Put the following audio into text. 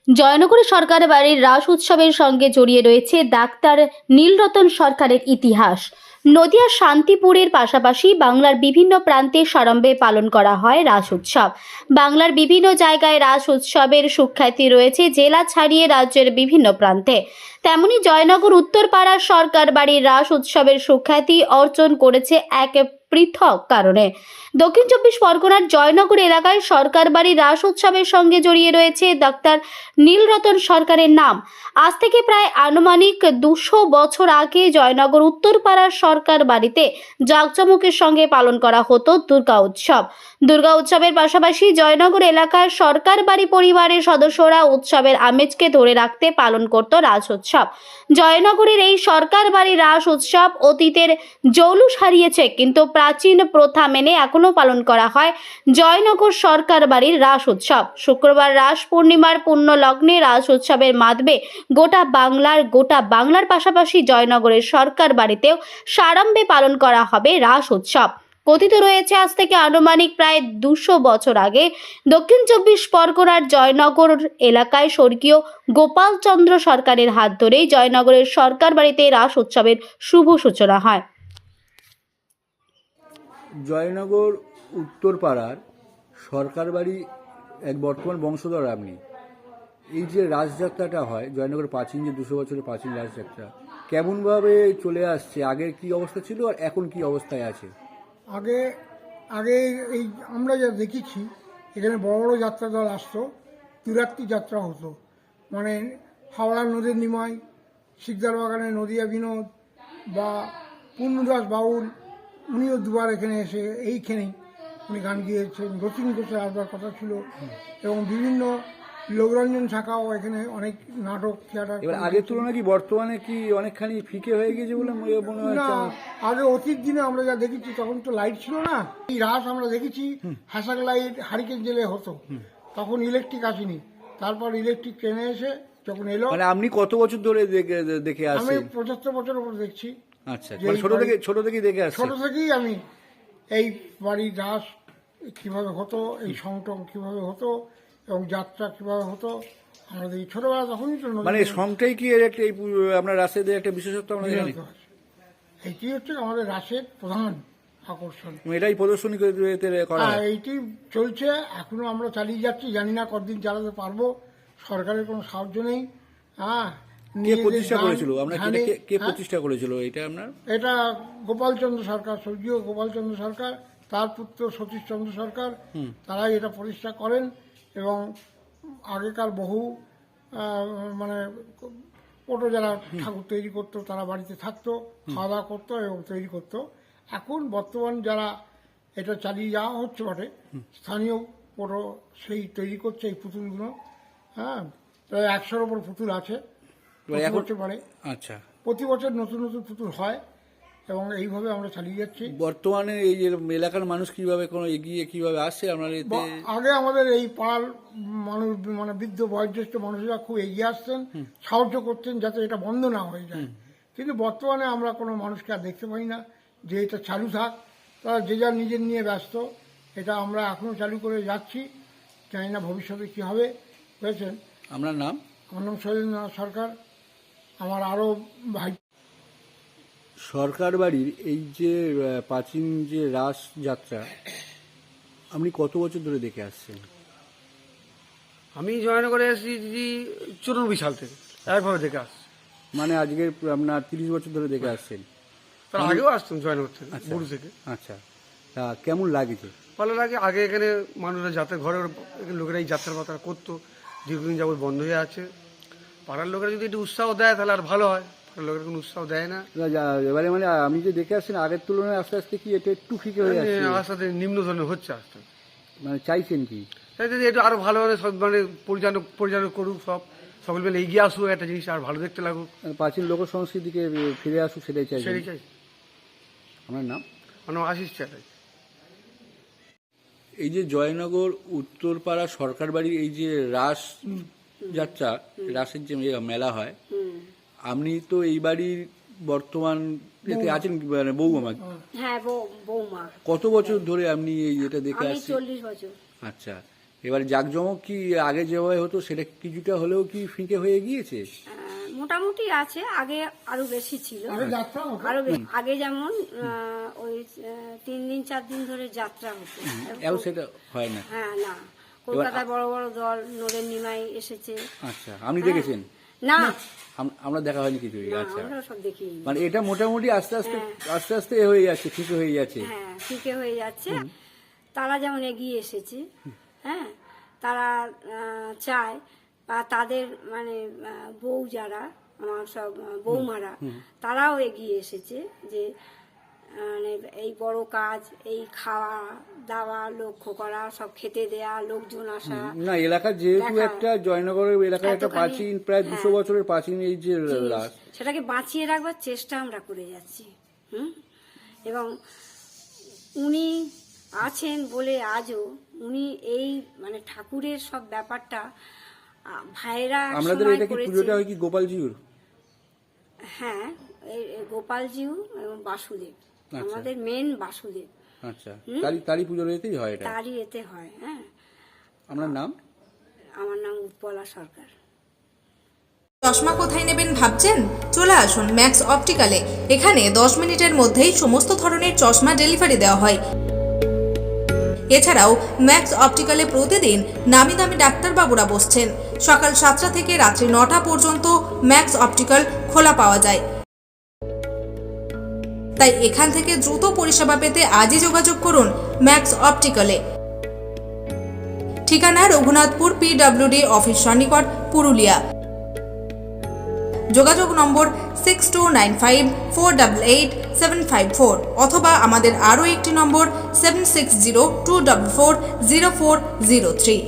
জয়নগরে সরকার বাড়ির রাস উৎসবের সঙ্গে জড়িয়ে রয়েছে ডাক্তার নীলরতন সরকারের ইতিহাস। নদিয়া শান্তিপুরের পাশাপাশি বাংলার বিভিন্ন প্রান্তে সাড়ম্বরে পালন করা হয় রাস উৎসব। বাংলার বিভিন্ন জায়গায় রাস উৎসবের সুখ্যাতি রয়েছে জেলা ছাড়িয়ে রাজ্যের বিভিন্ন প্রান্তে। তেমনি জয়নগর উত্তরপাড়ার সরকার বাড়ির রাস উৎসবের সুখ্যাতি অর্জন করেছে এক পৃথক কারণে। দক্ষিণ চব্বিশ পরগনার জয়নগর এলাকায় সরকার বাড়ির রাস উৎসবের সঙ্গে জড়িয়ে রয়েছে ডাক্তার নীলরতন সরকারের নাম। আজ থেকে প্রায় আনুমানিক 200 বছর আগে জয়নগর উত্তরপাড়ার সরকার বাড়িতে জাঁকজমকের সঙ্গে পালন করা হতো দুর্গা উৎসব। দুর্গা উৎসবের পাশাপাশি জয়নগর এলাকার সরকার বাড়ি পরিবারের সদস্যরা উৎসবের আমেজকে ধরে রাখতে পালন করত রাস উৎসব। জয়নগরের এই সরকার বাড়ির রাস উৎসব অতীতের জৌলুস হারিয়েছে, কিন্তু প্রাচীন প্রথা মেনে এখনো পালন করা হয় জয়নগর সরকার বাড়ির রাস উৎসব। শুক্রবার রাস পূর্ণিমার পুণ্য লগ্নে রাস উৎসবের মাতবে গোটা বাংলার পাশাপাশি জয়নগরের সরকার বাড়িতেও সাড়ম্বরে পালন করা হবে রাস উৎসব। কথিত রয়েছে আজ থেকে আনুমানিক প্রায় 200 বছর আগে দক্ষিণ চব্বিশ পরগনার জয়নগর এলাকায় স্বর্গীয় গোপালচন্দ্র সরকারের হাত ধরেই জয়নগরের সরকার বাড়িতে রাস উৎসবের শুভ সূচনা হয়। জয়নগর উত্তরপাড়ার সরকার বাড়ি এক বর্তমান বংশধর আপনি। এই যে রাসযাত্রাটা হয় জয়নগর প্রাচীন, যে 200 বছরের প্রাচীন রাসযাত্রা, কেমনভাবে চলে আসছে? আগের কি অবস্থা ছিল আর এখন কি অবস্থায় আছে? আগে আগে এই আমরা যা দেখেছি, এখানে বড় বড় যাত্রা দল আসতো, তিরাত্রি যাত্রা হতো, মানে হাওড়া নদীর নিমাই, শিকদার বাগানের নদিয়া বিনোদ বা পূর্ণদাস বাউল, উনিও দুবার এখানে এসে এইখানেই উনি গান গিয়েছেন। রতিন ঘোষের আসবার কথা ছিল এবং বিভিন্ন লোকরঞ্জন শাখাও এখানে অনেক নাটক থিয়েটার। এবার আগের তুলনায় কি বর্তমানে কি অনেকখানি ফিকে হয়ে গেছে বলে মনে হয়? না, আগে অতীত দিনে আমরা যা দেখেছি তখন তো লাইট ছিল না। এই রাস আমরা দেখেছি হ্যাসাক লাইট হারিকেন জেলে হতো, তখন ইলেকট্রিক আসেনি। তারপর ইলেকট্রিক ট্রেনে এসে যখন এলো। মানে আপনি কত বছর ধরে দেখে আমি আসছেন? 75 বছর উপর দেখছি। আচ্ছা, ছোট থেকে দেখে আসছেন? ছোট থেকেই আমি এই বাড়ির রাস কিভাবে হতো, এই সংটং কিভাবে হতো এবং যাত্রা কিভাবে হতো আমরা দেখি ছোটবেলা তখনই তো। মানে সংটাই কি এর একটা আপনার রাসের একটা বিশেষত্ব আমরা জানি? এইটি হচ্ছে আমাদের রাসের প্রধান আকর্ষণ। এটাই প্রদর্শনী করা হয়। এইটি চলছে এখনো, আমরা চালিয়ে যাচ্ছি, জানি না কতদিন চালাতে পারবো, সরকারের কোনো সাহায্য নেই। কে প্রতিষ্ঠা করেছিল? কে প্রতিষ্ঠা করেছিল এটা আপনার? এটা গোপালচন্দ্র সরকার, স্বর্গীয় গোপালচন্দ্র সরকার, তার পুত্র সতীশচন্দ্র সরকার, তারাই এটা প্রতিষ্ঠা করেন। এবং আগেকার বহু মানে ওটো যারা ঠাকুর তৈরি করতো তারা বাড়িতে থাকতো, খাওয়া দাওয়া করতো এবং তৈরি করতো। এখন বর্তমান যারা এটা চালিয়ে যাওয়া হচ্ছে বটে, স্থানীয় ওটো সেই তৈরি করছে এই পুতুলগুলো। প্রায় 100-র ওপর পুতুল আছে। আচ্ছা, প্রতি বছর নতুন নতুন পুতুল হয় এবং এইভাবে আমরা চালিয়ে যাচ্ছি। বর্তমানে এই এলাকার মানুষ কিভাবে এগিয়ে কিভাবে আসছে আপনার? আগে আমাদের এই পাড়ার মানুষ, মানে বৃদ্ধ বয়োজ্যেষ্ঠ মানুষরা খুব এগিয়ে আসতেন, সাহায্য করতেন যাতে এটা বন্ধ না হয়ে যায়। কিন্তু বর্তমানে আমরা কোনো মানুষকে আর দেখতে পাই না যে এটা চালু থাক, তারা যে যার নিজের নিয়ে ব্যস্ত। এটা আমরা এখনো চালু করে যাচ্ছি, জানি না ভবিষ্যতে কী হবে। বুঝেছেন? আপনার নাম? আমার নাম শৈলেন্দ্রনাথ সরকার। আমার আরও ভাই। সরকার বাড়ির এই যে প্রাচীন যে রাস যাত্রা আপনি কত বছর ধরে দেখে আসছেন? আমি জয়নগরে এসেছি 94 সাল থেকে একভাবে দেখে আসছি। মানে আজকের আপনার 30 বছর ধরে দেখে আসছেন? তার আগেও আসতাম জয়নগর থেকে, বুড়ো থেকে। আচ্ছা, তা কেমন লাগছে? ভালো লাগে। আগে এখানে মানুষরা যাত্রা ঘরে লোকেরা এই যাত্রার কথা করতো, দীর্ঘদিন যাবত বন্ধ হয়ে আছে। পাড়ার লোকেরা যদি একটু উৎসাহ দেয় তাহলে আর ভালো হয়, পাড়ার লোকেরা কোনো উৎসাহ দেয় না। এবারে মানে আমি যে দেখে আসছেন আগের তুলনায় আস্তে আস্তে কি এটা একটু ফিকে হয়ে যাচ্ছে? আস্তে আস্তে নিম্ন ধরনের হচ্ছে আস্তে। মানে চাইছেন কি? তাই যদি একটু আরো ভালোভাবে সব মানে পরিচালনা করুক, সকল মিলে এগিয়ে আসুক, একটা জিনিস আর ভালো দেখতে লাগুক, প্রাচীন লোক সংস্কৃতিকে ফিরে আসুক, সেটাই চাই। আমার নাম? আমার নাম আশিস চ্যাটার্জি। এই যে জয়নগর উত্তরপাড়া সরকার বাড়ির এই যে রাস যাত্রা, রাসের যে মেলা হয়, আপনি তো এই বাড়ির বর্তমান আছেন মানে বৌমা? হ্যাঁ, বৌমা। কত বছর ধরে আপনি এটা দেখে আসছেন? 40 বছর। আচ্ছা, এবার জাঁকজমক কি আগে যেভাবে হতো সেটা কিছুটা হলেও কি ফিকে হয়ে গিয়েছে? মোটামুটি আছে, আগে আরো বেশি ছিল। আগে যাত্রা হতো। আরো আগে যেমন ওই 3 দিন 4 দিন ধরে যাত্রা হতো। এখন সেটা হয় না। হ্যাঁ, না, কলকাতায় বড় বড় দল নোরের নিমাই এসেছে। আচ্ছা, আপনি দেখেছেন? না, আমরা দেখা হয়নি কিছুই। না, আচ্ছা, আমরা সব দেখি। মানে এটা মোটামুটি আস্তে আস্তে এ হয়ে যাচ্ছে, ফিকে হয়ে যাচ্ছে। হ্যাঁ, ফিকে হয়ে যাচ্ছে। তারা যেমন এগিয়ে এসেছে, হ্যাঁ, তারা চায় বা তাদের মানে বউ যারা আমার সব বৌমারা, তারাও এগিয়ে এসেছে যে মানে এই বড় কাজ, এই খাওয়া দাওয়া, লক্ষ্য করা, সব খেতে দেয়া, লোকজন আসা। না, এলাকা যেহেতু দেখা। একটা জয়নগরের এলাকায় একটা এতখানি, প্রাচীন, প্রায় 200 বছরের প্রাচীন এই যে রাস, সেটাকে বাঁচিয়ে রাখবার চেষ্টা আমরা করে যাচ্ছি। এবং উনি আছেন বলে আজও উনি এই মানে ঠাকুরের সব ব্যাপারটা ভাইরা আমাদের একসময় এটা কি করেছে। পুজোটা হয় কি গোপালজিউর? হ্যাঁ, এই গোপালজিউ এবং বাসুদেব, আচ্ছা। আমাদের মেন বাসুদেব, আচ্ছা, তারই পুজোর এতেই হয় এটা। তারই এতে হয়। হ্যাঁ, আপনার নাম? আমার নাম উৎপলা সরকার। চশমা কোথায় নেবেন ভাবছেন? চলে আসুন ম্যাক্স অপটিক্যালে। এখানে 10 মিনিটের মধ্যেই সমস্ত ধরনের চশমা ডেলিভারি দেওয়া হয়। এছাড়াও ম্যাক্স অপটিক্যালে প্রতিদিন নামি দামি ডাক্তারবাবুরা বসছেন। সকাল 7টা থেকে রাত্রি 9টা পর্যন্ত ম্যাক্স অপটিক্যাল খোলা পাওয়া যায়। তাই এখান থেকে দ্রুত পরিষেবা পেতে আজই যোগাযোগ করুন ম্যাক্স অপটিক্যালে। ঠিকানা রঘুনাথপুর PWD অফিস সন্নিকট, পুরুলিয়া। যোগাযোগ নম্বর 6295488754 অথবা আমাদের আরও একটি নম্বর 7602440403।